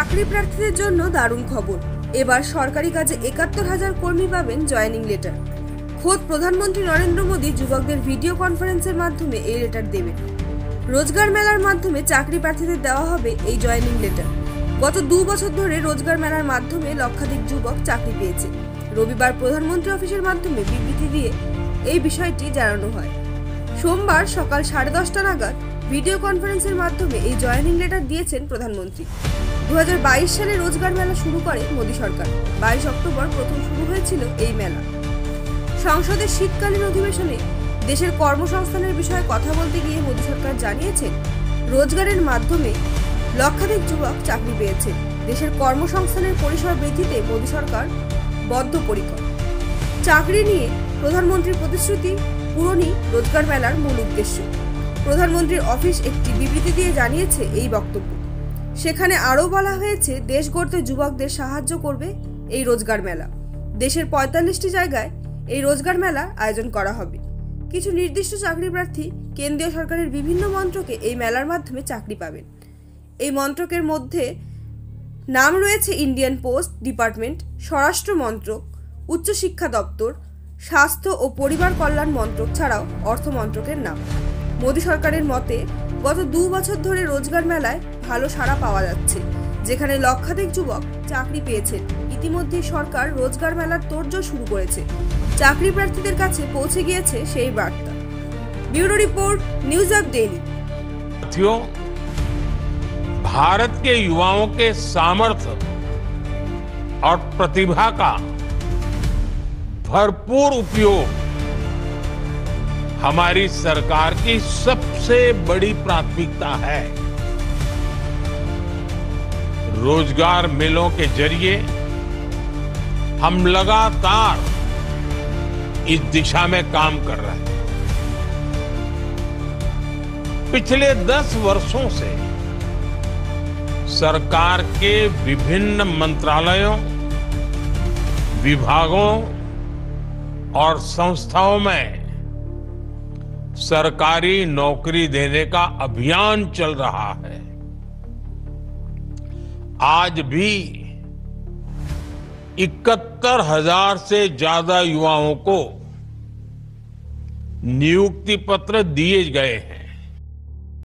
চাকরি প্রার্থীদের জন্য দারুণ খবর। এবার সরকারি কাজে ৭১,০০০ কর্মী পাবেন জয়েনিং লেটার। খোদ প্রধানমন্ত্রী নরেন্দ্র মোদী যুবকদের ভিডিও কনফারেন্সের মাধ্যমে এই লেটার দেবেন। রোজগার মেলার মাধ্যমে চাকরি প্রার্থীদের দেওয়া হবে এই জয়েনিং লেটার। গত ২ বছর ধরে রোজগার মেলার মাধ্যমে লক্ষাধিক যুবক চাকরি পেয়েছে। রবিবার প্রধানমন্ত্রী অফিসের মাধ্যমে বিবৃতি দিয়ে এই বিষয়টি জানানো হয়। সোমবার সকাল 10:30 নাগাদ ভিডিও কনফারেন্সের মাধ্যমে এই জয়েনিং লেটার দিয়েছেন প্রধানমন্ত্রী। ২০২২ সালে রোজগার মেলা শুরু করে মোদী সরকার। ২২ অক্টোবর প্রথম শুরু হয়েছিল এই মেলা। সংসদের শীতকালীন অধিবেশনে দেশের কর্মসংস্থানের বিষয়ে কথা বলতে গিয়ে মোদী সরকার জানিয়েছেন, রোজগারের মাধ্যমে লক্ষাধিক যুবক চাকরি পেয়েছে। দেশের কর্মসংস্থানের পরিসর বৃদ্ধিতে মোদী সরকার বদ্ধপরিকর। চাকরি নিয়ে প্রধানমন্ত্রীর প্রতিশ্রুতি পূরণই রোজগার মেলার মূল উদ্দেশ্য। প্রধানমন্ত্রীর অফিস একটি বিবৃতি দিয়ে জানিয়েছে এই বক্তব্য। সেখানে আরও বলা হয়েছে, দেশ গড়তে যুবকদের সাহায্য করবে এই রোজগার মেলা। দেশের ৪৫টি জায়গায় এই রোজগার মেলার আয়োজন করা হবে। কিছু নির্দিষ্ট চাকরি প্রার্থী কেন্দ্রীয় সরকারের বিভিন্ন মন্ত্রকে এই মেলার মাধ্যমে চাকরি পাবেন। এই মন্ত্রকের মধ্যে নাম রয়েছে ইন্ডিয়ান পোস্ট ডিপার্টমেন্ট, স্বরাষ্ট্র মন্ত্রক, উচ্চশিক্ষা দপ্তর, স্বাস্থ্য ও পরিবার কল্যাণ মন্ত্রক ছাড়াও অর্থ মন্ত্রকের নাম। মোদী সরকারের মতে গত ২ বছর ধরে রোজগার মেলায় ভালো সাড়া পাওয়া যাচ্ছে, যেখানে লক্ষাধিক যুবক চাকরি পেয়েছেন। ইতিমধ্যেই সরকার রোজগার মেলার তোড়জোড় শুরু করেছে। চাকরি প্রার্থীদের কাছে পৌঁছে গিয়েছে সেই বার্তা। Bureau report, news of daily. साथियों, भारत के युवाओं के सामर्थ्य और प्रतिभा का भरपूर उपयोग हमारी सरकार की सबसे बड़ी प्राथमिकता है। रोजगार मेलों के जरिए हम लगातार इस दिशा में काम कर रहे हैं। पिछले 10 वर्षों से सरकार के विभिन्न मंत्रालयों, विभागों और संस्थाओं में सरकारी नौकरी देने का अभियान चल रहा है। आज भी 71,000 से ज्यादा युवाओं को नियुक्ति पत्र दिए गए हैं।